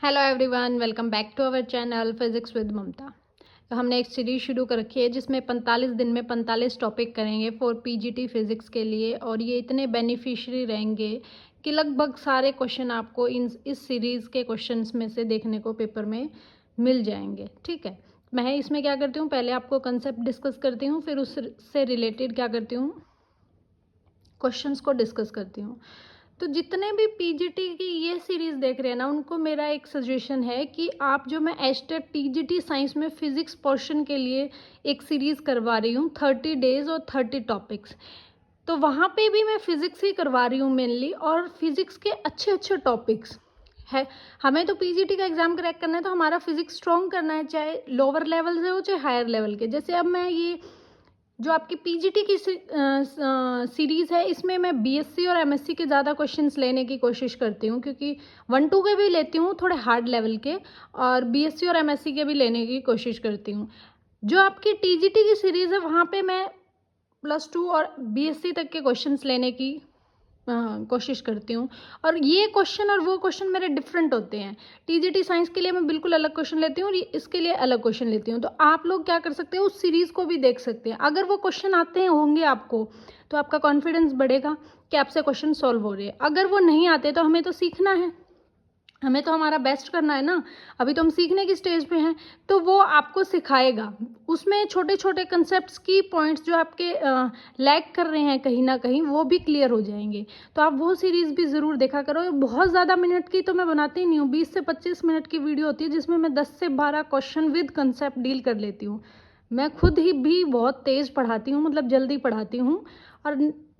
Hello everyone, welcome back to our channel physics with Mamta. तो हमने एक सीरीज़ शुरू कर रखी है जिसमें 45 दिन में 45 टॉपिक करेंगे फॉर पीजीटी फिज़िक्स के लिए, और ये इतने बेनिफिशियरी रहेंगे कि लगभग सारे क्वेश्चन आपको इस सीरीज़ के क्वेश्चंस में से देखने को पेपर में मिल जाएंगे। ठीक है, मैं इसमें क्या करती हूँ, पहले आपको कंसेप्ट डिस्कस करती हूँ, फिर उससे रिलेटेड क्या करती हूँ, क्वेश्चंस को डिस्कस करती हूँ। तो जितने भी पीजीटी की ये सीरीज़ देख रहे हैं ना, उनको मेरा एक सजेशन है कि आप जो मैं एस्टेट टीजीटी साइंस में फिज़िक्स पोर्शन के लिए एक सीरीज़ करवा रही हूँ 30 डेज और 30 टॉपिक्स, तो वहाँ पे भी मैं फ़िज़िक्स ही करवा रही हूँ मेनली, और फिज़िक्स के अच्छे अच्छे टॉपिक्स है। हमें तो पीजीटी का एग्ज़ाम क्रैक करना है, तो हमारा फिज़िक्स स्ट्रॉन्ग करना है, चाहे लोअर लेवल से हो चाहे हायर लेवल के। जैसे अब मैं ये जो आपकी पीजीटी की सीरीज़ है, इसमें मैं बीएससी और एमएससी के ज़्यादा क्वेश्चंस लेने की कोशिश करती हूँ, क्योंकि 1-2 के भी लेती हूँ थोड़े हार्ड लेवल के, और बीएससी और एमएससी के भी लेने की कोशिश करती हूँ। जो आपकी टीजीटी की सीरीज़ है, वहाँ पे मैं +2 और बीएससी तक के क्वेश्चंस लेने की कोशिश करती हूँ। और ये क्वेश्चन और वो क्वेश्चन मेरे डिफरेंट होते हैं। टीजीटी साइंस के लिए मैं बिल्कुल अलग क्वेश्चन लेती हूँ और इसके लिए अलग क्वेश्चन लेती हूँ। तो आप लोग क्या कर सकते हो, उस सीरीज़ को भी देख सकते हैं। अगर वो क्वेश्चन आते हैं होंगे आपको, तो आपका कॉन्फिडेंस बढ़ेगा कि आपसे क्वेश्चन सॉल्व हो रहे हैं। अगर वो नहीं आते, तो हमें तो सीखना है, हमें तो हमारा बेस्ट करना है ना। अभी तो हम सीखने की स्टेज पे हैं, तो वो आपको सिखाएगा। उसमें छोटे छोटे कंसेप्ट्स की पॉइंट्स जो आपके लैग कर रहे हैं कहीं ना कहीं, वो भी क्लियर हो जाएंगे। तो आप वो सीरीज़ भी ज़रूर देखा करो। बहुत ज़्यादा मिनट की तो मैं बनाती नहीं हूँ, 20 से 25 मिनट की वीडियो होती है, जिसमें मैं 10 से 12 क्वेश्चन विद कंसेप्ट डील कर लेती हूँ। मैं खुद ही भी बहुत तेज़ पढ़ाती हूँ, मतलब जल्दी पढ़ाती हूँ।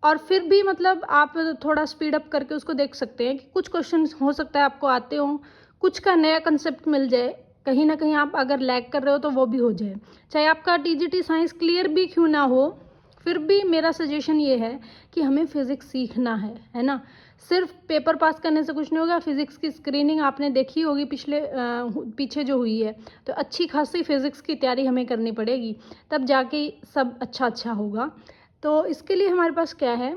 और फिर भी मतलब आप थोड़ा स्पीड अप करके उसको देख सकते हैं कि कुछ क्वेश्चन हो सकता है आपको आते हों, कुछ का नया कंसेप्ट मिल जाए, कहीं ना कहीं आप अगर लैग कर रहे हो तो वो भी हो जाए। चाहे आपका टीजीटी साइंस क्लियर भी क्यों ना हो, फिर भी मेरा सजेशन ये है कि हमें फिज़िक्स सीखना है ना। सिर्फ पेपर पास करने से कुछ नहीं होगा। फिज़िक्स की स्क्रीनिंग आपने देखी होगी पीछे जो हुई है, तो अच्छी खासी फिज़िक्स की तैयारी हमें करनी पड़ेगी, तब जाके सब अच्छा होगा। तो इसके लिए हमारे पास क्या है,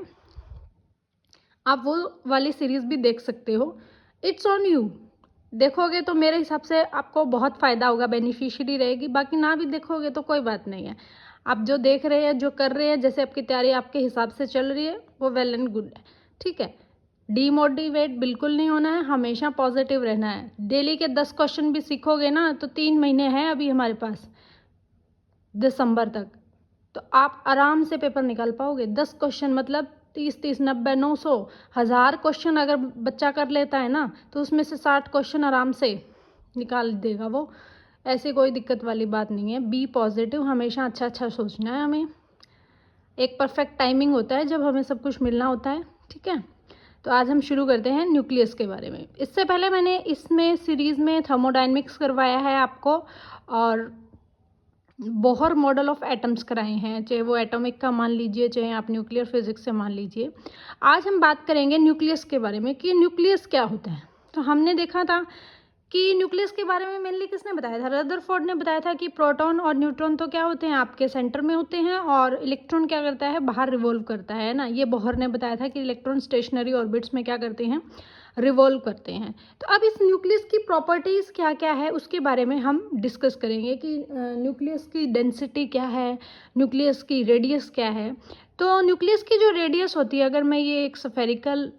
आप वो वाली सीरीज़ भी देख सकते हो। It's on you. देखोगे तो मेरे हिसाब से आपको बहुत फ़ायदा होगा, बेनिफिशियरी रहेगी। बाकी ना भी देखोगे तो कोई बात नहीं है। आप जो देख रहे हैं, जो कर रहे हैं, जैसे आपकी तैयारी आपके हिसाब से चल रही है, वो वेल एंड गुड है। ठीक है, डीमोटिवेट बिल्कुल नहीं होना है, हमेशा पॉजिटिव रहना है। डेली के 10 क्वेश्चन भी सीखोगे ना, तो 3 महीने हैं अभी हमारे पास, दिसंबर तक, तो आप आराम से पेपर निकाल पाओगे। 10 क्वेश्चन मतलब 30-30, 90, 900, 1000 क्वेश्चन अगर बच्चा कर लेता है ना, तो उसमें से 60 क्वेश्चन आराम से निकाल देगा वो। ऐसी कोई दिक्कत वाली बात नहीं है। बी पॉजिटिव, हमेशा अच्छा सोचना है हमें। एक परफेक्ट टाइमिंग होता है जब हमें सब कुछ मिलना होता है। ठीक है, तो आज हम शुरू करते हैं न्यूक्लियस के बारे में। इससे पहले मैंने इसमें सीरीज़ में थर्मोडायनेमिक्स करवाया है आपको, और बोहर मॉडल ऑफ एटम्स कराए हैं, चाहे वो एटॉमिक का मान लीजिए, चाहे आप न्यूक्लियर फिजिक्स से मान लीजिए। आज हम बात करेंगे न्यूक्लियस के बारे में कि न्यूक्लियस क्या होता है। तो हमने देखा था कि न्यूक्लियस के बारे में मेनली किसने बताया था, रदरफोर्ड ने बताया था कि प्रोटॉन और न्यूट्रॉन तो क्या होते हैं, आपके सेंटर में होते हैं, और इलेक्ट्रॉन क्या करता है, बाहर रिवॉल्व करता है ना। ये बोहर ने बताया था कि इलेक्ट्रॉन स्टेशनरी ऑर्बिट्स में क्या करते हैं, रिवॉल्व करते हैं। तो अब इस न्यूक्लियस की प्रॉपर्टीज़ क्या क्या है, उसके बारे में हम डिस्कस करेंगे कि न्यूक्लियस की डेंसिटी क्या है, न्यूक्लियस की रेडियस क्या है। तो न्यूक्लियस की जो रेडियस होती है, अगर मैं ये एक स्फेरिकल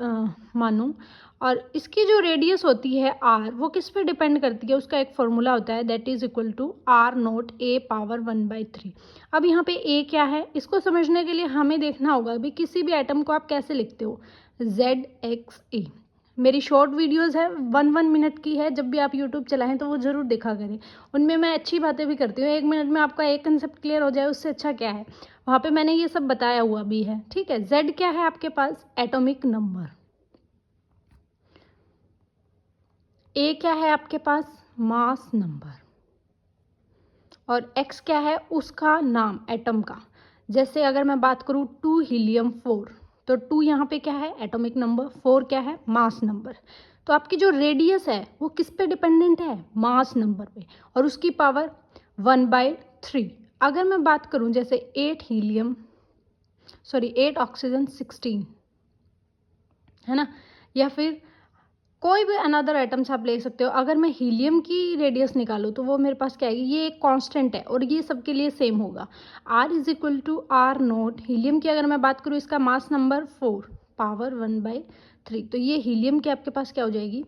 मानूँ, और इसकी जो रेडियस होती है आर, वो किस पे डिपेंड करती है, उसका एक फॉर्मूला होता है, that is equal to r naught a power 1/3। अब यहाँ पे ए क्या है, इसको समझने के लिए हमें देखना होगा भी किसी भी एटम को आप कैसे लिखते हो, ZXA। मेरी शॉर्ट वीडियोस है, 1 मिनट की है, जब भी आप यूट्यूब चलाएं तो वो ज़रूर देखा करें। उनमें मैं अच्छी बातें भी करती हूँ। 1 मिनट में आपका एक कंसेप्ट क्लियर हो जाए, उससे अच्छा क्या है, वहाँ पे मैंने ये सब बताया हुआ भी है। ठीक है, Z क्या है आपके पास, एटॉमिक नंबर। ए क्या है आपके पास, मास नंबर। और एक्स क्या है, उसका नाम एटम का। जैसे अगर मैं बात करूँ 2 हीलियम 4, तो 2 यहाँ पे क्या है, एटॉमिक नंबर, 4 क्या है, मास नंबर। तो आपकी जो रेडियस है वो किस पे डिपेंडेंट है, मास नंबर पे, और उसकी पावर 1/3। अगर मैं बात करूँ जैसे 8 ऑक्सीजन 16, है ना, या फिर कोई भी अनदर एटम्स आप ले सकते हो। अगर मैं हीलियम की रेडियस निकालूँ तो वो मेरे पास क्या आएगी, ये एक कांस्टेंट है और ये सबके लिए सेम होगा, R is equal to r naught. Helium की अगर मैं बात करूँ, इसका मास नंबर 4 पावर 1/3, तो ये हीलियम की आपके पास क्या हो जाएगी,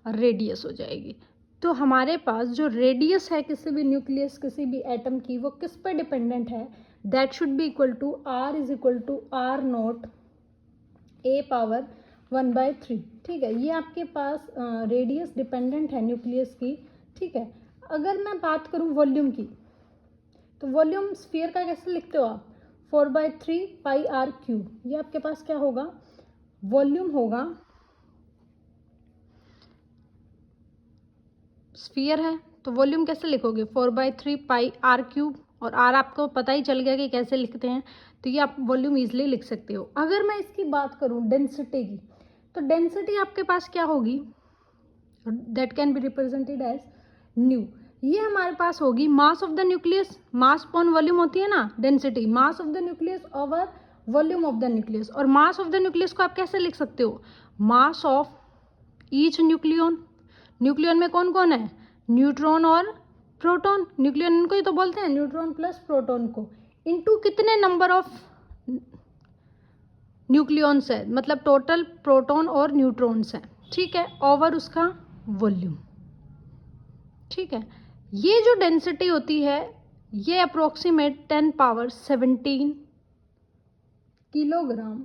रेडियस हो जाएगी। तो हमारे पास जो रेडियस है किसी भी न्यूक्लियस, किसी भी एटम की, वो किस पर डिपेंडेंट है, that should be equal to R is equal to r naught A power 1/3। ठीक है, ये आपके पास रेडियस डिपेंडेंट है न्यूक्लियस की। ठीक है, अगर मैं बात करूँ वॉल्यूम की, तो वॉल्यूम स्फीयर का कैसे लिखते हो आप, 4/3 पाई आर क्यूब। ये आपके पास क्या होगा, वॉल्यूम होगा, स्फीयर है तो वॉल्यूम कैसे लिखोगे, 4/3 पाई आर क्यूब, और आर आपको पता ही चल गया कि कैसे लिखते हैं, तो ये आप वॉल्यूम ईजिली लिख सकते हो। अगर मैं इसकी बात करूँ डेंसिटी की, तो डेंसिटी आपके पास क्या होगी, that can be represented as nu. ये हमारे पास होगी mass of the nucleus, mass upon volume होती है ना density, mass of the nucleus over volume of the nucleus. और मास ऑफ द न्यूक्लियस को आप कैसे लिख सकते हो, mass of each nucleon. Nucleon में कौन कौन है, न्यूट्रॉन और प्रोटॉन, न्यूक्लियन इनको ही तो बोलते हैं, न्यूट्रॉन प्लस प्रोटॉन को, इनटू कितने नंबर ऑफ न्यूक्लियॉन्स है, मतलब टोटल प्रोटॉन और न्यूट्रॉन्स हैं। ठीक है, ओवर उसका वॉल्यूम। ठीक है, ये जो डेंसिटी होती है ये अप्रोक्सीमेट 10 पावर 17 किलोग्राम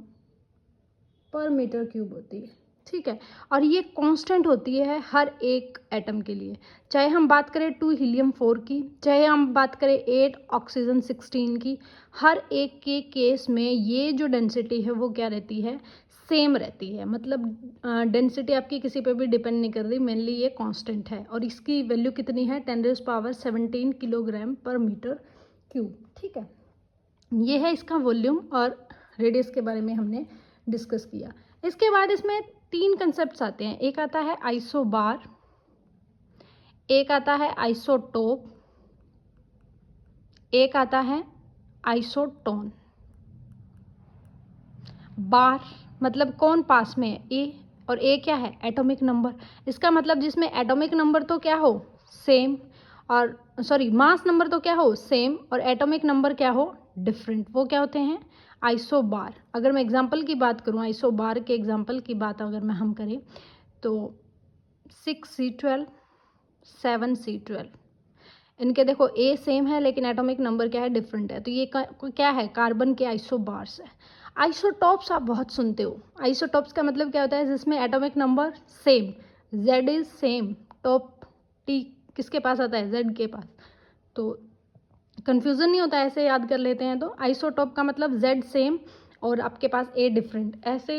पर मीटर क्यूब होती है। ठीक है, और ये कांस्टेंट होती है हर एक एटम के लिए, चाहे हम बात करें 2 हीलियम 4 की, चाहे हम बात करें 8 ऑक्सीजन 16 की, हर एक के केस में ये जो डेंसिटी है वो क्या रहती है, सेम रहती है। मतलब डेंसिटी आपकी किसी पे भी डिपेंड नहीं कर रही, मेनली ये कांस्टेंट है, और इसकी वैल्यू कितनी है, 10 पावर 17 किलोग्राम पर मीटर क्यूब। ठीक है, ये है इसका वॉल्यूम और रेडियस के बारे में हमने डिस्कस किया। इसके बाद इसमें 3 कंसेप्ट्स आते हैं, एक आता है आइसोबार, एक आता है आइसोटोप, एक आता है आइसोटोन। बार मतलब कौन पास में है, ए, और ए क्या है, एटॉमिक नंबर। इसका मतलब जिसमें एटॉमिक नंबर तो क्या हो, सेम, और सॉरी मास नंबर तो क्या हो, सेम, और एटॉमिक नंबर क्या हो, डिफरेंट, वो क्या होते हैं, आइसोबार। अगर मैं एग्जांपल की बात करूँ, आइसोबार के एग्जांपल की बात अगर मैं हम करें तो 6C12 7C12, इनके देखो ए सेम है लेकिन एटॉमिक नंबर क्या है, डिफरेंट है, तो ये क्या है, कार्बन के आइसोबार्स है। आइसोटॉप्स आप बहुत सुनते हो, आइसोटॉप्स का मतलब क्या होता है, जिसमें atomic number same, Z is same, top T किसके पास आता है, Z के पास, तो कन्फ्यूज़न नहीं होता, ऐसे याद कर लेते हैं। तो आइसोटॉप का मतलब Z सेम और आपके पास A डिफरेंट, ऐसे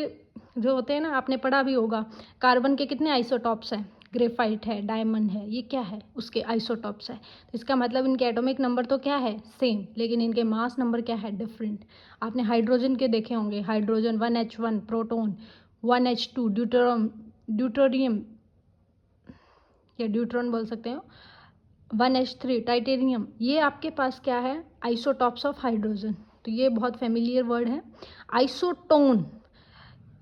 जो होते हैं ना, आपने पढ़ा भी होगा, कार्बन के कितने आइसोटॉप्स हैं, ग्रेफाइट है, डायमंड है, ये क्या है, उसके आइसोटॉप्स है। तो इसका मतलब इनके एटॉमिक नंबर तो क्या है, सेम, लेकिन इनके मास नंबर क्या है, डिफरेंट। आपने हाइड्रोजन के देखे होंगे, hydrogen 1H1, proton 1H2, deuterium या ड्यूट्रॉन बोल सकते हो 1H3, टाइटेनियम, ये आपके पास क्या है, आइसोटॉप्स ऑफ हाइड्रोजन। तो ये बहुत फेमिलियर वर्ड है। आइसोटोन,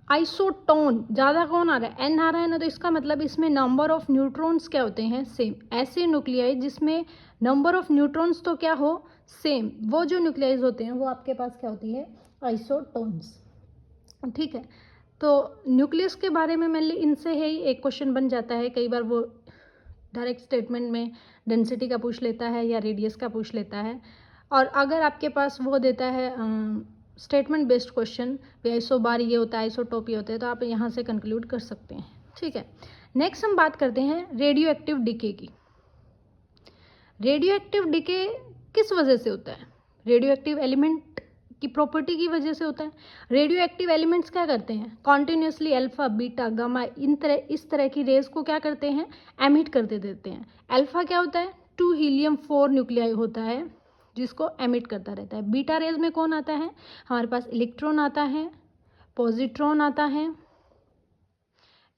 आइसोटोन ज़्यादा कौन आ रहा है, एन आ रहा है ना, तो इसका मतलब इसमें नंबर ऑफ न्यूट्रॉन्स क्या होते हैं, सेम। ऐसे न्यूक्लियाई जिसमें नंबर ऑफ न्यूट्रॉन्स तो क्या हो, सेम, वो जो न्यूक्लियाइज होते हैं वो आपके पास क्या होती है, आइसोटोन्स। ठीक है, तो न्यूक्लियस के बारे में मेनली इनसे ही एक क्वेश्चन बन जाता है, कई बार वो डायरेक्ट स्टेटमेंट में डेंसिटी का पूछ लेता है या रेडियस का पूछ लेता है, और अगर आपके पास वो देता है स्टेटमेंट बेस्ड क्वेश्चन, आइसोबार ये होता है, आइसोटोप ये होता है, तो आप यहाँ से कंक्लूड कर सकते हैं। ठीक है, नेक्स्ट हम बात करते हैं रेडियो एक्टिव डिके की। रेडियो एक्टिव डिके किस वजह से होता है, रेडियो एक्टिव एलिमेंट की प्रॉपर्टी की वजह से होता है। रेडियो एक्टिव एलिमेंट्स क्या करते हैं, कॉन्टिन्यूसली अल्फा बीटा गामा इस तरह की रेज को क्या करते हैं, एमिट करते देते हैं। अल्फा क्या होता है, 2 हीलियम 4 न्यूक्लियाई होता है जिसको एमिट करता रहता है। बीटा रेज में कौन आता है, हमारे पास इलेक्ट्रॉन आता है, पॉजिट्रॉन आता है,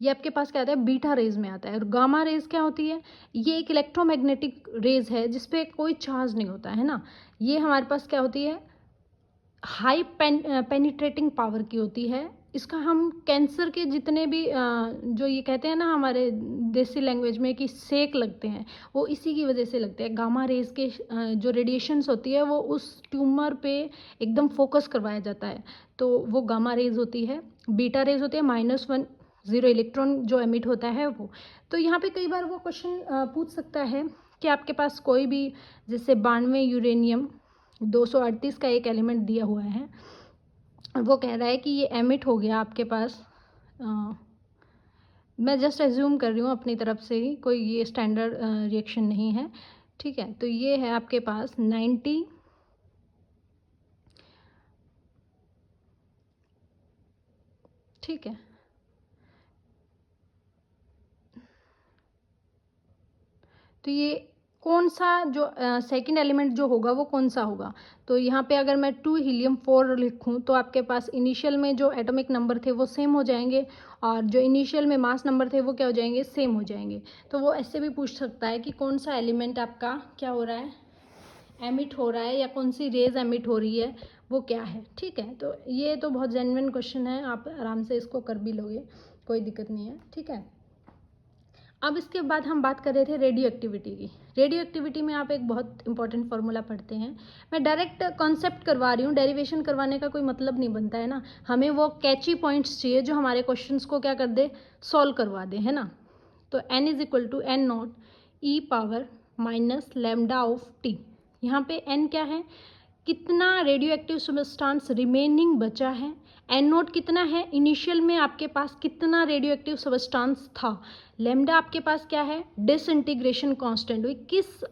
ये आपके पास क्या आता है, बीटा रेज में आता है। और गामा रेज क्या होती है, ये एक इलेक्ट्रोमैग्नेटिक रेज है जिसपे कोई चार्ज नहीं होता है ना, ये हमारे पास क्या होती है, हाई पेनिट्रेटिंग पावर की होती है, इसका हम कैंसर के जितने भी जो ये कहते हैं ना हमारे देसी लैंग्वेज में कि सेक लगते हैं, वो इसी की वजह से लगते हैं। गामा रेज के जो रेडिएशंस होती है वो उस ट्यूमर पे एकदम फोकस करवाया जाता है, तो वो गामा रेज होती है। बीटा रेज होती है -1 0 इलेक्ट्रॉन जो एमिट होता है वो। तो यहाँ पे कई बार वो क्वेश्चन पूछ सकता है कि आपके पास कोई भी जैसे 92 यूरेनियम 238 का एक एलिमेंट दिया हुआ है, वो कह रहा है कि ये एमिट हो गया आपके पास। मैं जस्ट एज्यूम कर रही हूँ अपनी तरफ से ही, कोई ये स्टैंडर्ड रिएक्शन नहीं है, ठीक है। तो ये है आपके पास 90, ठीक है। तो ये कौन सा जो सेकंड एलिमेंट जो होगा वो कौन सा होगा, तो यहाँ पे अगर मैं 2 हीलियम 4 लिखूँ तो आपके पास इनिशियल में जो एटॉमिक नंबर थे वो सेम हो जाएंगे, और जो इनिशियल में मास नंबर थे वो क्या हो जाएंगे, सेम हो जाएंगे। तो वो ऐसे भी पूछ सकता है कि कौन सा एलिमेंट आपका क्या हो रहा है, एमिट हो रहा है, या कौन सी रेज एमिट हो रही है, वो क्या है, ठीक है। तो ये तो बहुत जेन्युइन क्वेश्चन है, आप आराम से इसको कर भी लोगे, कोई दिक्कत नहीं है, ठीक है। अब इसके बाद हम बात कर रहे थे रेडियो एक्टिविटी की। रेडियो एक्टिविटी में आप एक बहुत इंपॉर्टेंट फार्मूला पढ़ते हैं। मैं डायरेक्ट कॉन्सेप्ट करवा रही हूँ, डेरिवेशन करवाने का कोई मतलब नहीं बनता है ना, हमें वो कैची पॉइंट्स चाहिए जो हमारे क्वेश्चंस को क्या कर दे, सॉल्व करवा दे, है ना। तो n = n0 e⁻ lambda of T. यहाँ पे n क्या है, कितना रेडियो एक्टिव सब्सटेंस रिमेनिंग बचा है, n0 कितना है, इनिशियल में आपके पास कितना रेडियो एक्टिव सब्सटेंस था, लैम्डा आपके पास क्या है, डिसइंटीग्रेशन कांस्टेंट, किस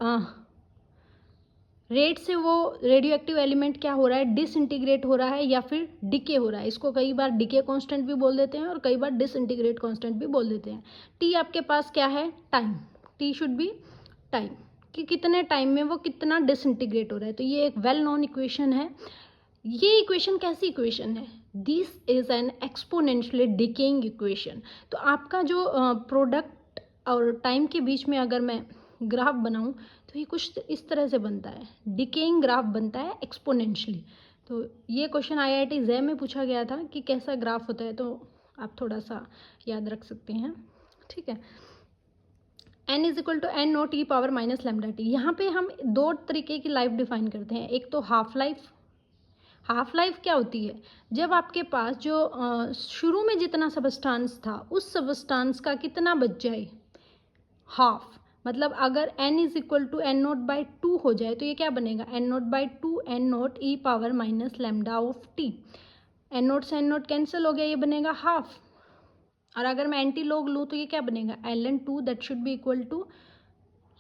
रेट से वो रेडियो एक्टिव एलिमेंट क्या हो रहा है, डिसइंटीग्रेट हो रहा है या फिर डिके हो रहा है। इसको कई बार डिके कांस्टेंट भी बोल देते हैं और कई बार डिसइंटीग्रेट कांस्टेंट भी बोल देते हैं। टी आपके पास क्या है, time, T should be time, कि कितने टाइम में वो कितना डिसइंटीग्रेट हो रहा है। तो ये एक वेल नोन इक्वेशन है। ये इक्वेशन कैसी इक्वेशन है, this is an exponentially decaying equation. तो आपका जो प्रोडक्ट और टाइम के बीच में अगर मैं ग्राफ बनाऊं तो ये कुछ इस तरह से बनता है, डिकेइंग ग्राफ बनता है एक्सपोनेंशियली। तो ये क्वेश्चन IIT JEE में पूछा गया था कि कैसा ग्राफ होता है, तो आप थोड़ा सा याद रख सकते हैं, ठीक है। n = n0 e⁻ यहाँ पे हम दो तरीके की लाइफ डिफाइन करते हैं। एक तो हाफ लाइफ। हाफ लाइफ क्या होती है, जब आपके पास जो शुरू में जितना सबस्टांस था उस सबस्टांस का कितना बच जाए, हाफ। मतलब अगर n = n0/2 हो जाए तो ये क्या बनेगा, n0/2 n0 e⁻ of T. n0 से n0 कैंसिल हो गया, ये बनेगा हाफ। और अगर मैं एंटी लॉग लूँ तो ये क्या बनेगा, ln2 that should be equal to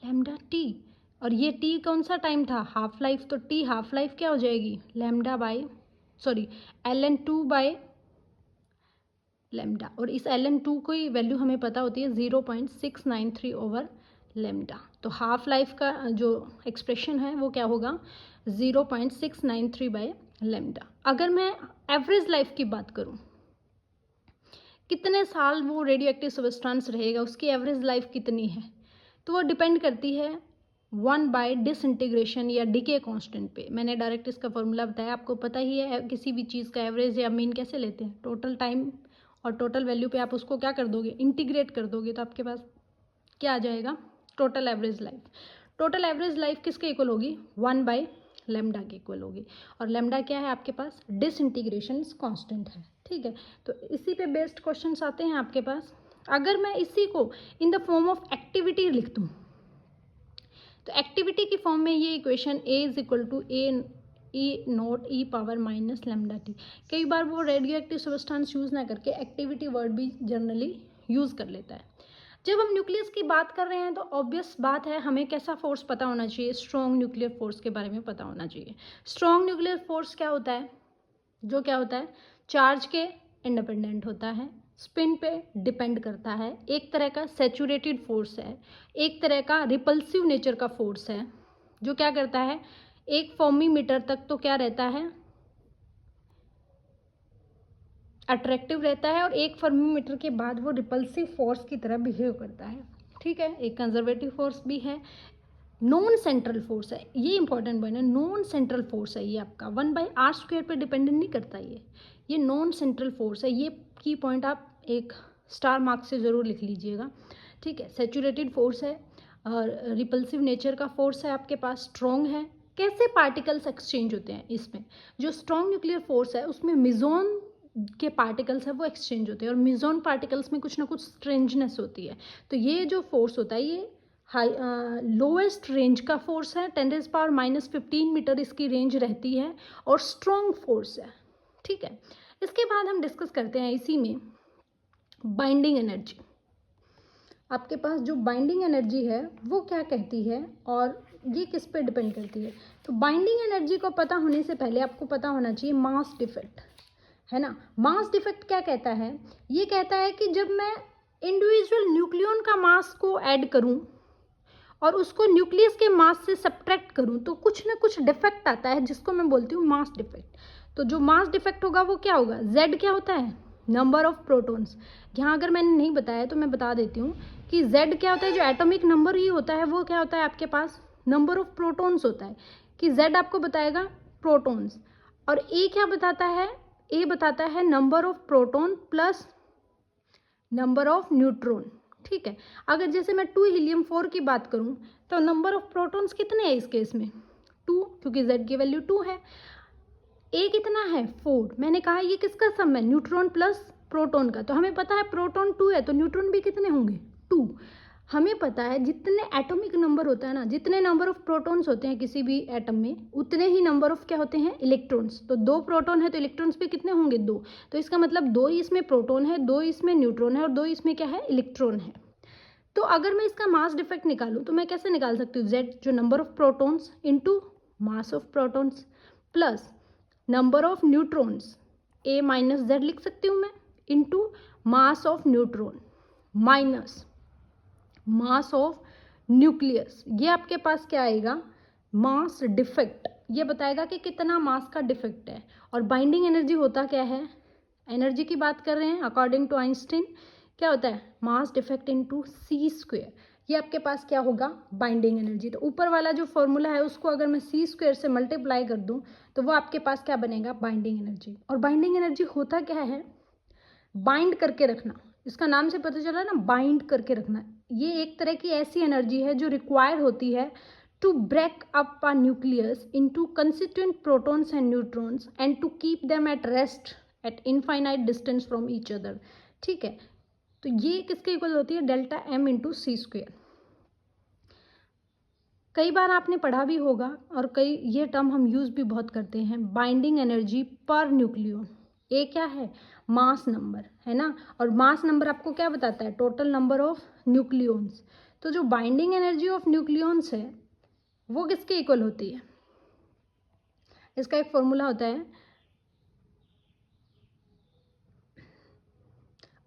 lambda t. और ये टी कौन सा टाइम था, हाफ लाइफ, तो टी हाफ लाइफ क्या हो जाएगी, ln2/λ। और इस ln2 की वैल्यू हमें पता होती है 0.693/λ। तो हाफ लाइफ का जो एक्सप्रेशन है वो क्या होगा, 0.693/λ। अगर मैं एवरेज लाइफ की बात करूं, कितने साल वो रेडियो एक्टिव सब्सटेंस रहेगा, उसकी एवरेज लाइफ कितनी है, तो वो डिपेंड करती है 1 डिसइंटीग्रेशन या डीके कांस्टेंट पे। मैंने डायरेक्ट इसका फॉर्मूला बताया, आपको पता ही है किसी भी चीज़ का एवरेज या मीन कैसे लेते हैं, टोटल टाइम और टोटल वैल्यू पे आप उसको क्या कर दोगे, इंटीग्रेट कर दोगे, तो आपके पास क्या आ जाएगा, total average life. Total average life किसके इक्वल होगी, 1/λ के इक्वल होगी। और लैम्डा क्या है आपके पास, डिसइंटीग्रेशन कांस्टेंट है, ठीक है। तो इसी पे बेस्ड क्वेश्चंस आते हैं आपके पास। अगर मैं इसी को in the form of activity लिख दूँ, तो एक्टिविटी की फॉर्म में ये इक्वेशन A = E0 e⁻ कई बार वो रेडियो एक्टिव सब्सटेंस यूज़ ना करके एक्टिविटी वर्ड भी जनरली यूज़ कर लेता है। जब हम न्यूक्लियस की बात कर रहे हैं तो ऑब्वियस बात है हमें कैसा फोर्स पता होना चाहिए, स्ट्रॉन्ग न्यूक्लियर फोर्स के बारे में पता होना चाहिए। स्ट्रॉन्ग न्यूक्लियर फोर्स क्या होता है, जो क्या होता है, चार्ज के इंडिपेंडेंट होता है, स्पिन पे डिपेंड करता है, एक तरह का सैचुरेटेड फोर्स है, एक तरह का रिपल्सिव नेचर का फोर्स है, जो क्या करता है, एक फर्मी मीटर तक तो क्या रहता है, अट्रैक्टिव रहता है, और एक फर्मी मीटर के बाद वो रिपल्सिव फोर्स की तरह बिहेव करता है, ठीक है। एक कंजर्वेटिव फोर्स भी है, नॉन सेंट्रल फोर्स है, ये इंपॉर्टेंट पॉइंट है, नॉन सेंट्रल फोर्स है ये आपका, 1/r² पे डिपेंडेंट नहीं करता ये नॉन सेंट्रल फोर्स है। ये की पॉइंट आप एक स्टार मार्क से ज़रूर लिख लीजिएगा, ठीक है। सेचुरेटेड फोर्स है और रिपल्सिव नेचर का फोर्स है आपके पास, स्ट्रॉन्ग है। कैसे पार्टिकल्स एक्सचेंज होते हैं इसमें, जो स्ट्रॉन्ग न्यूक्लियर फोर्स है उसमें मिजोन के पार्टिकल्स है वो एक्सचेंज होते हैं, और मिजोन पार्टिकल्स में कुछ ना कुछ स्ट्रेंजनेस होती है। तो ये जो फोर्स होता है ये हाई लोएस्ट रेंज का फोर्स है, 10⁻⁻15 मीटर इसकी रेंज रहती है, और स्ट्रॉन्ग फोर्स है, ठीक है। इसके बाद हम डिस्कस करते हैं इसी में बाइंडिंग एनर्जी। आपके पास जो बाइंडिंग एनर्जी है वो क्या कहती है और ये किस पे डिपेंड करती है। तो बाइंडिंग एनर्जी को पता होने से पहले आपको पता होना चाहिए मास डिफेक्ट, है ना। मास डिफेक्ट क्या कहता है, ये कहता है कि जब मैं इंडिविजुअल न्यूक्लियन का मास को ऐड करूं और उसको न्यूक्लियस के मास से सब्ट्रैक्ट करूं तो कुछ ना कुछ डिफेक्ट आता है, जिसको मैं बोलती हूँ मास डिफेक्ट। तो जो मास डिफेक्ट होगा वो क्या होगा, Z क्या होता है, नंबर ऑफ प्रोटॉन्स। यहाँ अगर मैंने नहीं बताया तो मैं बता देती हूँ कि Z क्या होता है, जो एटॉमिक नंबर ही होता है वो क्या होता है आपके पास, नंबर ऑफ प्रोटॉन्स होता है, कि Z आपको बताएगा प्रोटॉन्स, और A क्या बताता है, A बताता है number of proton plus number of neutron, ठीक है। अगर जैसे मैं 2 हीलियम 4 की बात करूं तो नंबर ऑफ प्रोटॉन्स कितने हैं इस केस में, 2, क्योंकि Z की वैल्यू 2 है। A कितना है, 4। मैंने कहा ये किसका सम है, न्यूट्रॉन प्लस प्रोटॉन का। तो हमें पता है प्रोटॉन 2 है तो न्यूट्रॉन भी कितने होंगे, 2। हमें पता है जितने एटॉमिक नंबर होता है ना, जितने नंबर ऑफ प्रोटॉन्स होते हैं किसी भी एटम में, उतने ही नंबर ऑफ क्या होते हैं, इलेक्ट्रॉन्स। तो 2 प्रोटॉन है तो इलेक्ट्रॉन्स भी कितने होंगे, 2। तो इसका मतलब 2 इसमें प्रोटॉन है, 2 इसमें न्यूट्रॉन है, और 2 इसमें क्या है, इलेक्ट्रॉन है। तो अगर मैं इसका मास डिफेक्ट निकालूं तो मैं कैसे निकाल सकती हूँ, Z जो number of protons into mass of protons plus number of neutrons, A minus Z लिख सकती हूँ मैं, into mass of neutron minus mass of nucleus. ये आपके पास क्या आएगा, मास डिफेक्ट। ये बताएगा कि कितना मास का डिफेक्ट है। और बाइंडिंग एनर्जी होता क्या है, एनर्जी की बात कर रहे हैं अकॉर्डिंग टू आइंस्टीन, क्या होता है, मास डिफेक्ट इनटू c²। ये आपके पास क्या होगा, बाइंडिंग एनर्जी। तो ऊपर वाला जो फॉर्मूला है उसको अगर मैं c² से मल्टीप्लाई कर दूं तो वो आपके पास क्या बनेगा, बाइंडिंग एनर्जी। और बाइंडिंग एनर्जी होता क्या है, बाइंड करके रखना। इसका नाम से पता चला ना, बाइंड करके रखना। ये एक तरह की ऐसी एनर्जी है जो रिक्वायर्ड होती है to break up a nucleus into constituent protons and neutrons and to keep them at rest at infinite distance from each other, ठीक है। तो ये किसके इक्वल होती है, डेल्टा M इंटू c²। कई बार आपने पढ़ा भी होगा और कई ये टर्म हम यूज़ भी बहुत करते हैं, बाइंडिंग एनर्जी पर न्यूक्लियन। ए क्या है, मास नंबर, है ना। और मास नंबर आपको क्या बताता है, टोटल नंबर ऑफ न्यूक्लियॉन्स। तो जो बाइंडिंग एनर्जी ऑफ न्यूक्लियॉन्स है वो किसके इक्वल होती है, इसका एक फॉर्मूला होता है,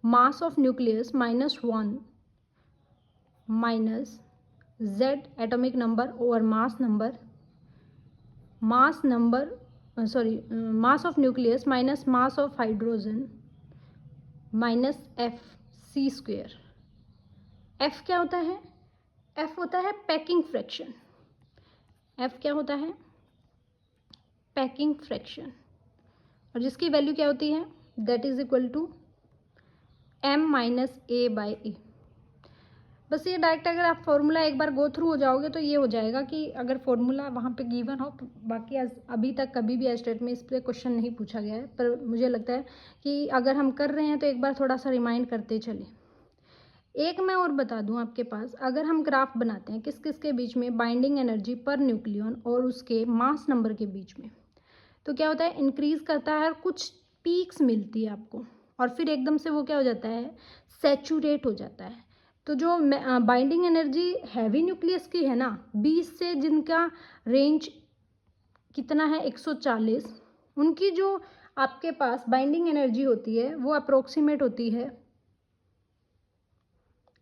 मास of nucleus -1 minus Z atomic number over mass number, mass number sorry mass of nucleus minus mass of hydrogen minus f(c²). f क्या होता है, f होता है पैकिंग फ्रैक्शन। f क्या होता है, पैकिंग फ्रैक्शन, और जिसकी वैल्यू क्या होती है, that is equal to m-a/a। बस ये डायरेक्ट अगर आप फॉर्मूला एक बार गो थ्रू हो जाओगे तो ये हो जाएगा कि अगर फॉर्मूला वहाँ पे गिवन हो तो बाकी अभी तक कभी भी एस्टेट में इस पर क्वेश्चन नहीं पूछा गया है, पर मुझे लगता है कि अगर हम कर रहे हैं तो एक बार थोड़ा सा रिमाइंड करते चलें। एक मैं और बता दूं आपके पास, अगर हम ग्राफ बनाते हैं किस किस के बीच में, बाइंडिंग एनर्जी पर न्यूक्लियन और उसके मास नंबर के बीच में, तो क्या होता है, इंक्रीज करता है और कुछ पीक्स मिलती है आपको, और फिर एकदम से वो क्या हो जाता है, सैचुरेट हो जाता है। तो जो बाइंडिंग एनर्जी हैवी न्यूक्लियस की है ना, 20 से जिनका रेंज कितना है 140, उनकी जो आपके पास बाइंडिंग एनर्जी होती है वो अप्रोक्सीमेट होती है,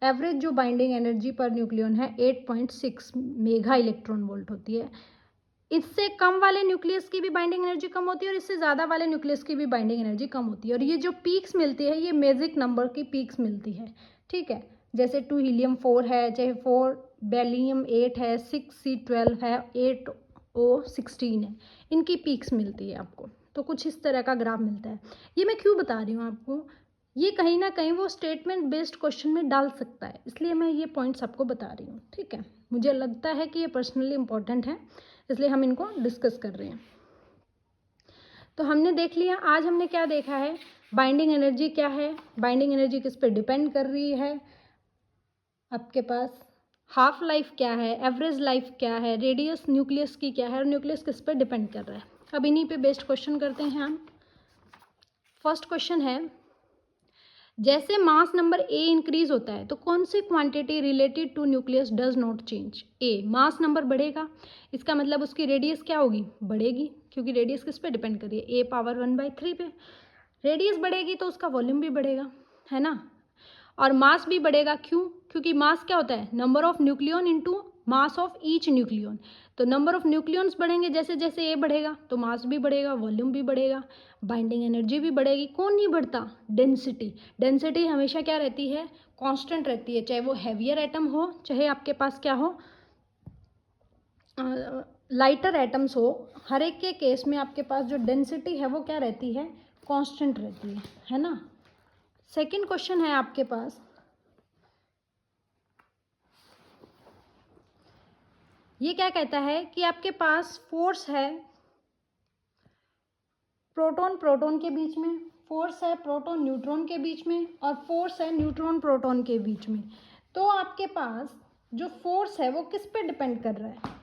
एवरेज जो बाइंडिंग एनर्जी पर न्यूक्लियन है 8.6 मेगा इलेक्ट्रॉन वोल्ट होती है। इससे कम वाले न्यूक्लियस की भी बाइंडिंग एनर्जी कम होती है और इससे ज़्यादा वाले न्यूक्लियस की भी बाइंडिंग एनर्जी कम होती है। और ये जो पीक्स मिलती है ये मैजिक नंबर की पीक्स मिलती है, ठीक है। जैसे 2 हीलियम 4 है, चाहे 4 बेरिलियम 8 है, 6 C12 है, 8 O16 है, इनकी पीक्स मिलती है आपको। तो कुछ इस तरह का ग्राफ मिलता है। ये मैं क्यों बता रही हूँ आपको, ये कहीं ना कहीं वो स्टेटमेंट बेस्ड क्वेश्चन में डाल सकता है, इसलिए मैं ये पॉइंट्स आपको बता रही हूँ, ठीक है। मुझे लगता है कि ये पर्सनली इम्पॉर्टेंट है, इसलिए हम इनको डिस्कस कर रहे हैं। तो हमने देख लिया, आज हमने क्या देखा है, बाइंडिंग एनर्जी क्या है, बाइंडिंग एनर्जी किस पे डिपेंड कर रही है, आपके पास हाफ लाइफ क्या है, एवरेज लाइफ क्या है, रेडियस न्यूक्लियस की क्या है, और न्यूक्लियस किस पे डिपेंड कर रहा है। अब इन्हीं पे बेस्ड क्वेश्चन करते हैं हम। फर्स्ट क्वेश्चन है, जैसे मास नंबर ए इंक्रीज होता है तो कौन सी quantity related to nucleus does not change. A, mass number बढ़ेगा, इसका मतलब उसकी रेडियस क्या होगी, बढ़ेगी, क्योंकि रेडियस किस पे डिपेंड कर रही है, A⁻1/3 पे। रेडियस बढ़ेगी तो उसका वॉल्यूम भी बढ़ेगा, है ना। और मास भी बढ़ेगा, क्यों, क्योंकि मास क्या होता है, number of nucleon into mass of each nucleon. तो नंबर ऑफ न्यूक्लियंस बढ़ेंगे जैसे जैसे ए बढ़ेगा तो मास भी बढ़ेगा, वॉल्यूम भी बढ़ेगा, बाइंडिंग एनर्जी भी बढ़ेगी। कौन नहीं बढ़ता, डेंसिटी। डेंसिटी हमेशा क्या रहती है, कांस्टेंट रहती है, चाहे वो हैवियर एटम हो, चाहे आपके पास क्या हो, लाइटर एटम्स हो, हर एक के केस में आपके पास जो डेंसिटी है वो क्या रहती है, कांस्टेंट रहती है ना। सेकंड क्वेश्चन है आपके पास, ये क्या कहता है कि आपके पास फोर्स है प्रोटॉन प्रोटॉन के बीच में, फोर्स है प्रोटॉन न्यूट्रॉन के बीच में, और फोर्स है न्यूट्रॉन प्रोटॉन के बीच में। तो आपके पास जो फोर्स है वो किस पे डिपेंड कर रहा है,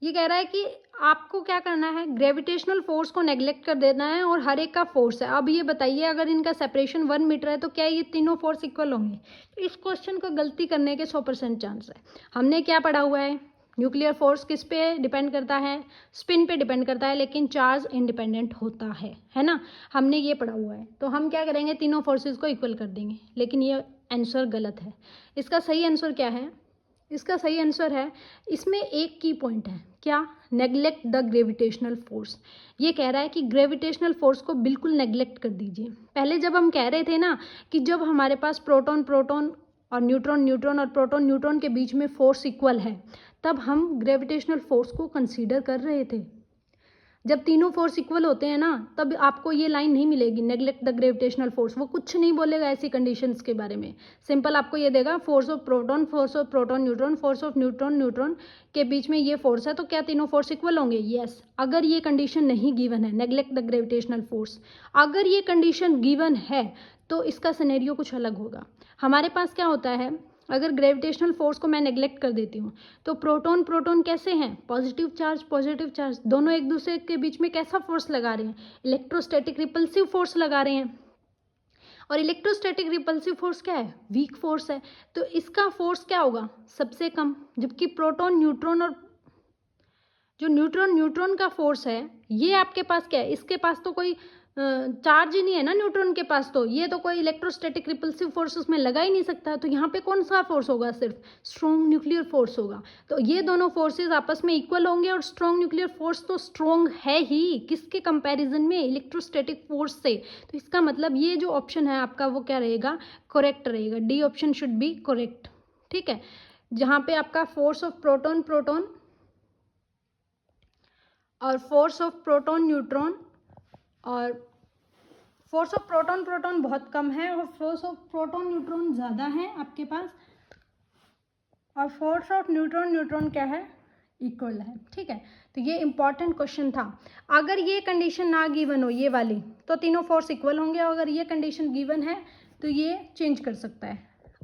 ये कह रहा है कि आपको क्या करना है, ग्रेविटेशनल फोर्स को नेग्लेक्ट कर देना है और हर एक का फोर्स है। अब ये बताइए, अगर इनका सेपरेशन 1 मीटर है तो क्या ये तीनों फोर्स इक्वल होंगे। तो इस क्वेश्चन को गलती करने के 100% चांस है। हमने क्या पढ़ा हुआ है, न्यूक्लियर फोर्स किस पे डिपेंड करता है, स्पिन पे डिपेंड करता है, लेकिन चार्ज इंडिपेंडेंट होता है ना, हमने ये पढ़ा हुआ है। तो हम क्या करेंगे, तीनों फोर्सेस को इक्वल कर देंगे, लेकिन ये आंसर गलत है। इसका सही आंसर क्या है, इसका सही आंसर है, इसमें एक की पॉइंट है, क्या, नेग्लेक्ट द ग्रेविटेशनल फोर्स। ये कह रहा है कि ग्रेविटेशनल फोर्स को बिल्कुल नेग्लेक्ट कर दीजिए। पहले जब हम कह रहे थे ना कि जब हमारे पास प्रोटॉन प्रोटॉन और न्यूट्रॉन न्यूट्रॉन और प्रोटॉन न्यूट्रॉन के बीच में फोर्स इक्वल है, तब हम ग्रेविटेशनल फोर्स को कंसीडर कर रहे थे। जब तीनों फोर्स इक्वल होते हैं ना, तब आपको ये लाइन नहीं मिलेगी, नेग्लेक्ट द ग्रेविटेशनल फोर्स। वो कुछ नहीं बोलेगा ऐसी कंडीशंस के बारे में, सिंपल आपको ये देगा, force of proton neutron, force of neutron neutron के बीच में ये फोर्स है, तो क्या तीनों फोर्स इक्वल होंगे, यस। अगर ये कंडीशन नहीं गिवन है, नेग्लेक्ट द ग्रेविटेशनल फोर्स, अगर ये कंडीशन गिवन है तो इसका सिनेरियो कुछ अलग होगा। हमारे पास क्या होता है, अगर ग्रेविटेशनल फोर्स को मैं नेग्लेक्ट कर देती हूँ तो प्रोटॉन प्रोटॉन कैसे हैं, पॉजिटिव चार्ज, दोनों एक दूसरे के बीच में कैसा फोर्स लगा रहे हैं, इलेक्ट्रोस्टैटिक रिपल्सिव फोर्स लगा रहे हैं। और इलेक्ट्रोस्टैटिक रिपल्सिव फोर्स क्या है, वीक फोर्स है। तो इसका फोर्स क्या होगा, सबसे कम। जबकि प्रोटॉन न्यूट्रॉन और जो न्यूट्रॉन न्यूट्रॉन का फोर्स है, ये आपके पास क्या है, इसके पास तो कोई चार्ज ही नहीं है ना न्यूट्रॉन के पास, तो ये तो कोई इलेक्ट्रोस्टैटिक रिपल्सिव फोर्स उसमें लगा ही नहीं सकता। तो यहाँ पे कौन सा फोर्स होगा, सिर्फ स्ट्रॉन्ग न्यूक्लियर फोर्स होगा। तो ये दोनों फोर्सेस आपस में इक्वल होंगे, और स्ट्रॉन्ग न्यूक्लियर फोर्स तो स्ट्रॉन्ग है ही, किसके कंपैरिजन में, इलेक्ट्रोस्टैटिक फोर्स से। तो इसका मतलब ये जो ऑप्शन है आपका वो क्या रहेगा, करेक्ट रहेगा, D option should be correct, ठीक है। जहाँ पे आपका फोर्स ऑफ प्रोटॉन प्रोटॉन और फोर्स ऑफ प्रोटॉन न्यूट्रॉन, और फोर्स ऑफ प्रोटॉन प्रोटॉन बहुत कम है और फोर्स ऑफ प्रोटॉन न्यूट्रॉन ज़्यादा है आपके पास, और फोर्स ऑफ न्यूट्रॉन न्यूट्रॉन क्या है, इक्वल है, ठीक है। तो ये इंपॉर्टेंट क्वेश्चन था। अगर ये कंडीशन ना गिवन हो, ये वाली, तो तीनों फोर्स इक्वल होंगे, और अगर ये कंडीशन गिवन है तो ये चेंज कर सकता है।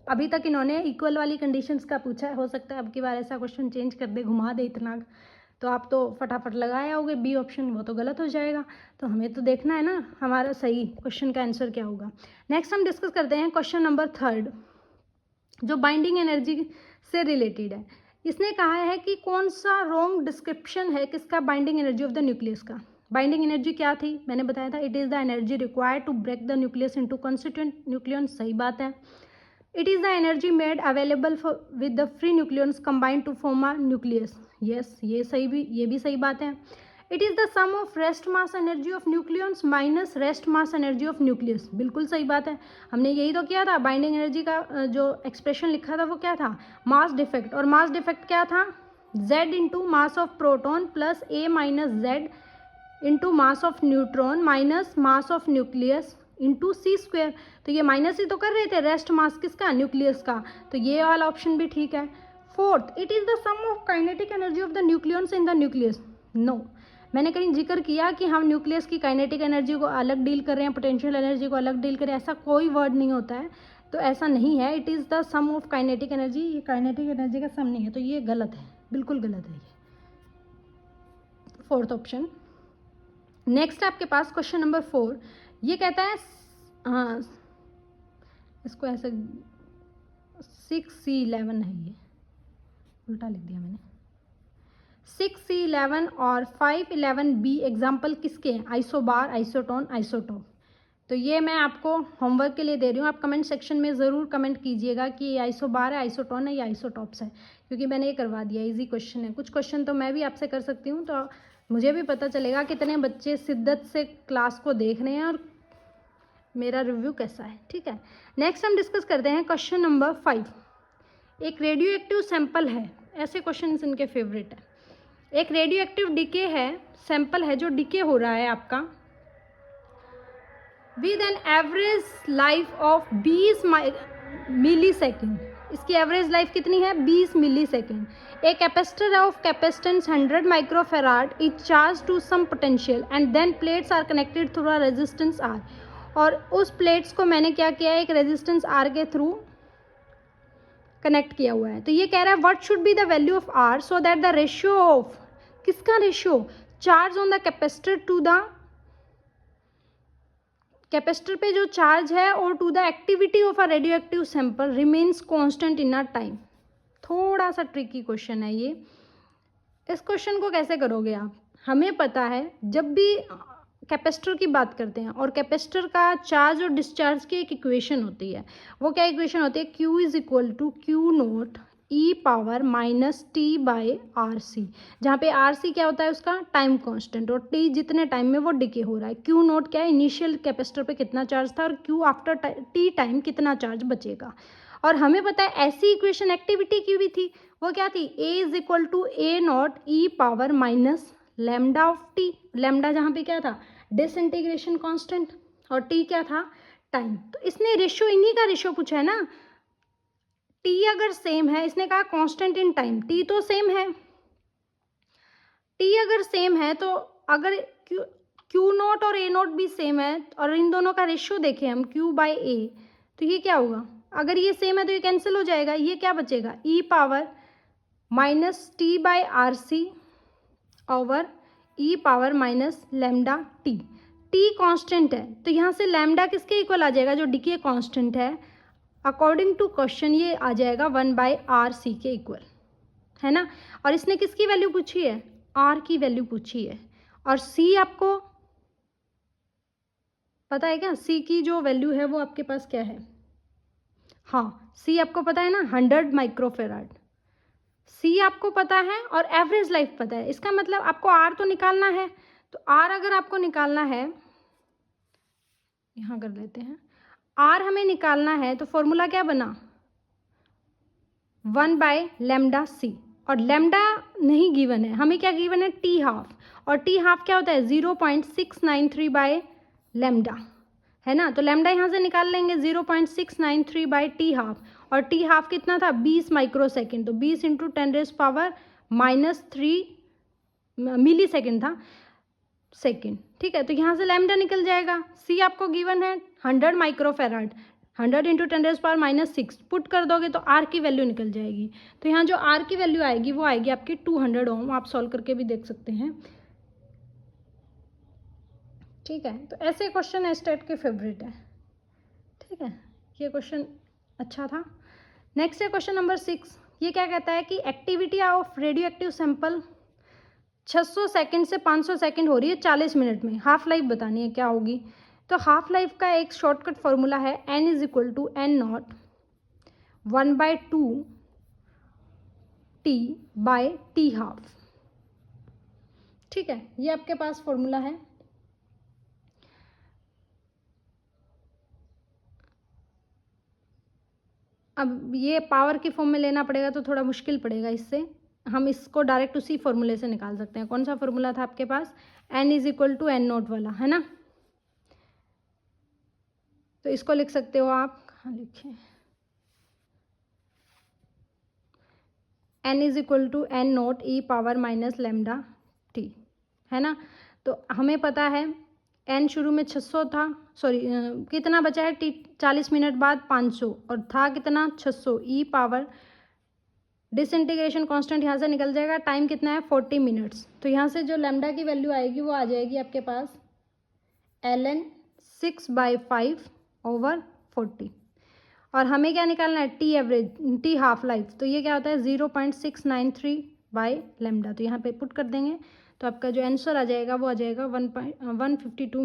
अभी तक इन्होंने इक्वल वाली कंडीशंस का पूछा है, हो सकता है अब की बार ऐसा क्वेश्चन चेंज कर दे, घुमा दे इतना, तो आप तो फटाफट लगाए आओगे बी ऑप्शन, वो तो गलत हो जाएगा। तो हमें तो देखना है ना हमारा सही क्वेश्चन का आंसर क्या होगा। नेक्स्ट हम डिस्कस करते हैं क्वेश्चन नंबर 3, जो बाइंडिंग एनर्जी से रिलेटेड है। इसने कहा है कि कौन सा रॉन्ग डिस्क्रिप्शन है किसका, binding energy of the nucleus का। बाइंडिंग एनर्जी क्या थी, मैंने बताया था, it is the energy required to break the nucleus into constituent nucleon, सही बात है। It is the energy made available with the free nucleons combined to form a nucleus, yes, ये भी सही बात है। It is the sum of rest mass energy of nucleons minus rest mass energy of nucleus. बिल्कुल सही बात है, हमने यही तो किया था। बाइंडिंग एनर्जी का जो एक्सप्रेशन लिखा था वो क्या था, मास डिफेक्ट, और मास डिफेक्ट क्या था, z into mass of proton plus a minus z into mass of neutron minus mass of nucleus into c square. तो ये माइनस ही तो कर रहे थे, रेस्ट मास किसका, न्यूक्लियस का, तो ये वाला ऑप्शन भी ठीक है। Fourth, it is the sum of kinetic energy of the nucleons in the nucleus. No, मैंने कहीं जिक्र किया कि हम न्यूक्लियस की काइनेटिक एनर्जी को अलग डील कर रहे हैं, पोटेंशियल एनर्जी को अलग डील कर रहे हैं, ऐसा कोई वर्ड नहीं होता है, तो ऐसा नहीं है। It is the sum of kinetic energy, ये काइनेटिक एनर्जी का सम नहीं है, तो ये गलत है, बिल्कुल गलत है ये, फोर्थ ऑप्शन। नेक्स्ट आपके पास क्वेश्चन नंबर 4, ये कहता है, हाँ इसको ऐसे 6C11 है, ये उल्टा लिख दिया मैंने। 6C11 और 511B एग्जाम्पल किसके हैं, आइसोबार, आइसोटोन, आइसोटोप। तो ये मैं आपको होमवर्क के लिए दे रही हूँ, आप कमेंट सेक्शन में ज़रूर कमेंट कीजिएगा कि ये आइसोबार है, आइसोटोन है या आइसोटॉप्स है, क्योंकि मैंने ये करवा दिया, इजी क्वेश्चन है। कुछ क्वेश्चन तो मैं भी आपसे कर सकती हूँ, तो मुझे भी पता चलेगा कितने बच्चे शिद्दत से क्लास को देख रहे हैं और मेरा रिव्यू कैसा है, ठीक है। नेक्स्ट हम डिस्कस करते हैं क्वेश्चन नंबर 5। एक रेडियो एक्टिव सैंपल है, ऐसे क्वेश्चन इनके फेवरेट है। एक रेडियो एक्टिव डिके है, सैंपल है जो डिके हो रहा है आपका, with an average life of 20 milli second. इसकी एवरेज लाइफ कितनी है, 20 milli second. A capacitor of capacitance 100 microfarad is charge to some potential and then plates are connected through a resistance R. और उस plates को मैंने क्या किया है, एक रेजिस्टेंस आर के थ्रू कनेक्ट किया हुआ है। तो ये कह रहा है what should be the value of R so that the ratio of, किसका ratio, charge on the capacitor to the, capacitor पे जो चार्ज है और to the activity of a radio active sample remains constant in a time. थोड़ा सा tricky question है ये। इस क्वेश्चन को कैसे करोगे आप, हमें पता है जब भी कैपेसिटर की बात करते हैं और कैपेसिटर का चार्ज और डिस्चार्ज की एक इक्वेशन होती है, वो क्या इक्वेशन होती है, Q is equal to Q naught e power minus t by are c, जहाँ पे आर सी क्या होता है उसका टाइम कांस्टेंट, और टी जितने टाइम में वो डिके हो रहा है। Q नोट क्या है, इनिशियल कैपेसिटर पे कितना चार्ज था, और Q आफ्टर टी टाइम कितना चार्ज बचेगा। और हमें पता है ऐसी इक्वेशन एक्टिविटी की भी थी, वो क्या थी, A is equal to a naught e power minus lambda of t. Lambda जहाँ पे क्या था, डिसइंटीग्रेशन कांस्टेंट, और टी क्या था, टाइम। तो इसने रेशियो, इन्हीं का रेशियो पूछा है ना। टी अगर सेम है, इसने कहा कांस्टेंट इन टाइम, टी तो सेम है, टी अगर सेम है तो अगर क्यू नोट और ए नोट भी सेम है और इन दोनों का रेशियो देखें हम Q बाई ए, तो ये क्या होगा, अगर ये सेम है तो ये कैंसिल हो जाएगा, ये क्या बचेगा, e power minus t by are C over e power minus lambda t. T constant है तो यहाँ से लैम्डा किसके इक्वल आ जाएगा, जो डिके कांस्टेंट है, अकॉर्डिंग टू क्वेश्चन ये आ जाएगा 1/RC के इक्वल, है ना। और इसने किसकी वैल्यू पूछी है, R की वैल्यू पूछी है। और C आपको पता है क्या, C की जो वैल्यू है वो आपके पास क्या है, हाँ C आपको पता है ना, 100 माइक्रोफेराड। C आपको पता है और एवरेज लाइफ पता है, इसका मतलब आपको R तो निकालना है। तो R अगर आपको निकालना है, यहाँ कर लेते हैं, R हमें निकालना है तो फॉर्मूला क्या बना, 1/λc, और लैम्डा नहीं गिवन है, हमें क्या गिवन है, टी हाफ, और टी हाफ क्या होता है 0.693/λ, है ना। तो लैम्डा यहाँ से निकाल लेंगे 0.693/टी हाफ, और टी हाफ कितना था 20 माइक्रोसेकेंड, तो 20 इंटू 10⁻³ मिली सेकेंड था, सेकेंड, ठीक है। तो यहाँ से लैम्डा निकल जाएगा। सी आपको गिवन है 100 माइक्रोफेराड, 100 इंटू 10⁻⁶ पुट कर दोगे तो आर की वैल्यू निकल जाएगी। तो यहाँ जो आर की वैल्यू आएगी वो आएगी आपकी 200 ओम, आप सॉल्व करके भी देख सकते हैं, ठीक है। तो ऐसे क्वेश्चन एस्टेट के फेवरेट है, ठीक है, ये क्वेश्चन अच्छा था। नेक्स्ट है क्वेश्चन नंबर 6, ये क्या कहता है कि activity of radio active sample 600 second से 500 सेकेंड हो रही है 40 मिनट में, हाफ लाइफ बतानी है क्या होगी। तो हाफ लाइफ का एक शॉर्टकट फॉर्मूला है n is equal to n naught 1/2 t by t half, ठीक है, ये आपके पास फॉर्मूला है। अब ये पावर की फॉर्म में लेना पड़ेगा तो थोड़ा मुश्किल पड़ेगा, इससे हम इसको डायरेक्ट उसी फॉर्मूले से निकाल सकते हैं। कौन सा फॉर्मूला था आपके पास? n is equal to n naught वाला, है ना। तो इसको लिख सकते हो आप, कहाँ लिखें, n is equal to n naught e power minus lambda t, है ना। तो हमें पता है n शुरू में 600 था, सॉरी कितना बचा है t 40 मिनट बाद 500, और था कितना 600 ई पावर, डिसइंटीग्रेशन कांस्टेंट यहाँ से निकल जाएगा, टाइम कितना है 40 मिनट्स। तो यहाँ से जो लैम्डा की वैल्यू आएगी वो आ जाएगी आपके पास ln 6/5/40। और हमें क्या निकालना है? T average, T half life. तो ये क्या होता है 0.693/λ। तो यहाँ पे पुट कर देंगे तो आपका जो आंसर आ जाएगा वो आ जाएगा 152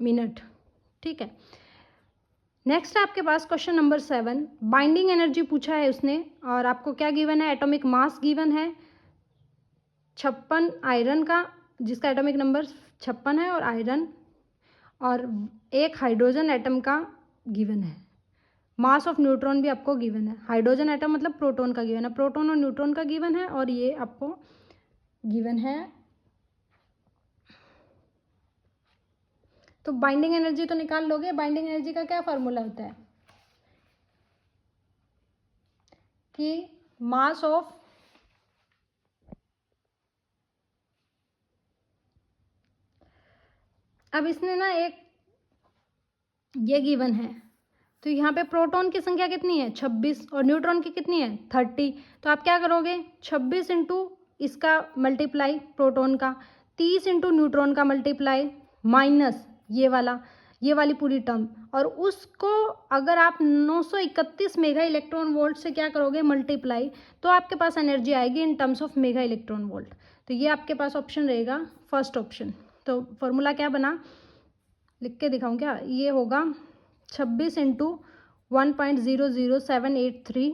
मिनट। ठीक है, नेक्स्ट है आपके पास क्वेश्चन नंबर 7। बाइंडिंग एनर्जी पूछा है उसने, और आपको क्या गिवन है? एटॉमिक मास गिवन है 56 आयरन का, जिसका एटॉमिक नंबर 56 है, और आयरन, और एक हाइड्रोजन एटम का गिवन है। मास ऑफ न्यूट्रॉन भी आपको गिवन है। हाइड्रोजन एटम मतलब प्रोटॉन का गिवन है, प्रोटॉन और न्यूट्रॉन का गिवन है, और ये आपको गिवन है। तो बाइंडिंग एनर्जी तो निकाल लोगे। बाइंडिंग एनर्जी का क्या फार्मूला होता है कि मास ऑफ अब इसने ना एक ये गिवन है, तो यहाँ पे प्रोटॉन की संख्या कितनी है 26, और न्यूट्रॉन की कितनी है 30। तो आप क्या करोगे 26 इंटू इसका मल्टीप्लाई प्रोटॉन का, 30 इंटू न्यूट्रॉन का मल्टीप्लाई, माइनस ये वाली पूरी टर्म, और उसको अगर आप 931 मेगा इलेक्ट्रॉन वोल्ट से क्या करोगे मल्टीप्लाई, तो आपके पास एनर्जी आएगी in terms of mega electron volt. तो ये आपके पास ऑप्शन रहेगा फर्स्ट ऑप्शन। तो फॉर्मूला क्या बना, लिख के दिखाऊं क्या? ये होगा 26 into 1.00783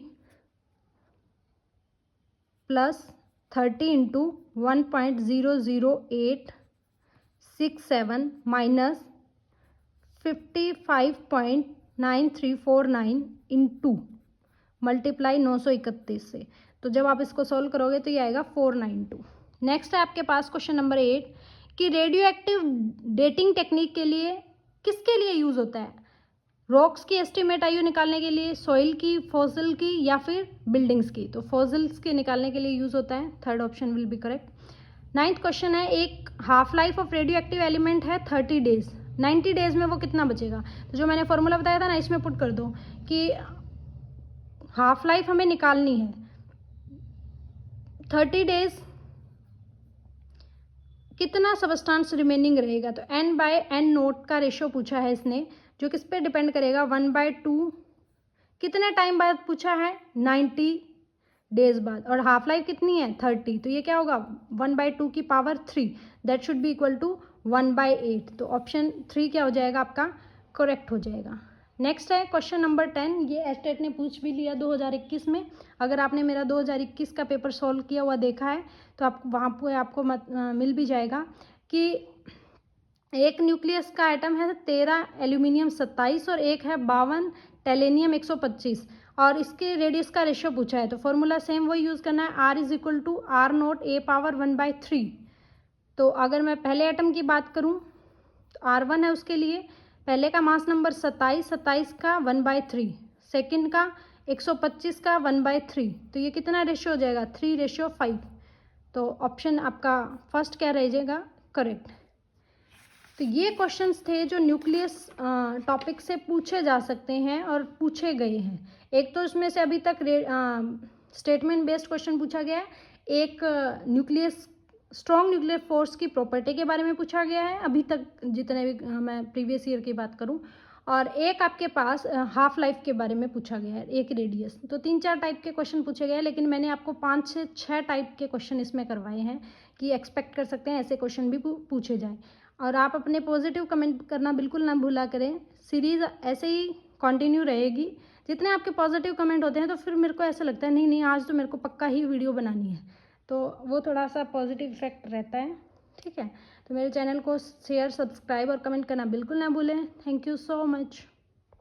plus 30 into 1.00867 minus 55.9349 into multiply 931 से। तो जब आप इसको सॉल्व करोगे तो ये आएगा 492। नेक्स्ट है आपके पास क्वेश्चन नंबर 8 कि रेडियो एक्टिव डेटिंग टेक्निक के लिए किसके लिए यूज़ होता है? रॉक्स की एस्टिमेट आयु निकालने के लिए, सॉइल की, फॉसिल की, या फिर बिल्डिंग्स की? तो फॉसिल्स के निकालने के लिए यूज़ होता है। Third option will be correct. 9th question है, एक half life of radio active element है 30 डेज, 90 डेज में वो कितना बचेगा? तो जो मैंने फॉर्मूला बताया था ना, इसमें पुट कर दो कि हाफ लाइफ हमें निकालनी है 30 डेज, कितना सबस्टांस रिमेनिंग रहेगा? तो n/n0 का रेशियो पूछा है इसने, जो किस पे डिपेंड करेगा 1/2, कितने टाइम बाद पूछा है 90 डेज बाद, और हाफ लाइफ कितनी है 30। तो ये क्या होगा 1/2 की power 3, that should be equal to 1/8। तो ऑप्शन 3 क्या हो जाएगा आपका करेक्ट हो जाएगा। नेक्स्ट है क्वेश्चन नंबर 10। ये एस्टेट ने पूछ भी लिया 2021 में। अगर आपने मेरा 2021 का पेपर सॉल्व किया हुआ देखा है तो आप वहाँ पर आपको मिल भी जाएगा कि एक न्यूक्लियस का एटम है 13 एल्यूमिनियम 27, और एक है 52 टेलेनियम 125, और इसके रेडियस का रेशियो पूछा है। तो फॉर्मूला सेम वही यूज़ करना है, R is equal to R0 A power 1/3। तो अगर मैं पहले एटम की बात करूं तो R1 है, उसके लिए पहले का मास नंबर 27 का 1/3, सेकंड का 125 का 1/3। तो ये कितना रेशियो हो जाएगा 3:5। तो ऑप्शन आपका फर्स्ट क्या रह जाएगा करेक्ट। तो ये क्वेश्चंस थे जो न्यूक्लियस टॉपिक से पूछे जा सकते हैं और पूछे गए हैं। एक तो इसमें से अभी तक स्टेटमेंट बेस्ड क्वेश्चन पूछा गया है, एक न्यूक्लियस स्ट्रॉन्ग न्यूक्लियर फोर्स की प्रॉपर्टी के बारे में पूछा गया है अभी तक जितने भी मैं प्रीवियस ईयर की बात करूं, और एक आपके पास हाफ लाइफ के बारे में पूछा गया है, एक रेडियस। तो 3-4 टाइप के क्वेश्चन पूछे गए हैं, लेकिन मैंने आपको 5 से 6 टाइप के क्वेश्चन इसमें करवाए हैं कि एक्सपेक्ट कर सकते हैं ऐसे क्वेश्चन भी पूछे जाएँ। और आप अपने पॉजिटिव कमेंट करना बिल्कुल ना भूला करें। सीरीज़ ऐसे ही कंटिन्यू रहेगी। जितने आपके पॉजिटिव कमेंट होते हैं तो फिर मेरे को ऐसा लगता है नहीं आज तो मेरे को पक्का ही वीडियो बनानी है, तो वो थोड़ा सा पॉजिटिव इफेक्ट रहता है। ठीक है। तो मेरे चैनल को शेयर, सब्सक्राइब और कमेंट करना बिल्कुल ना भूलें। Thank you so much.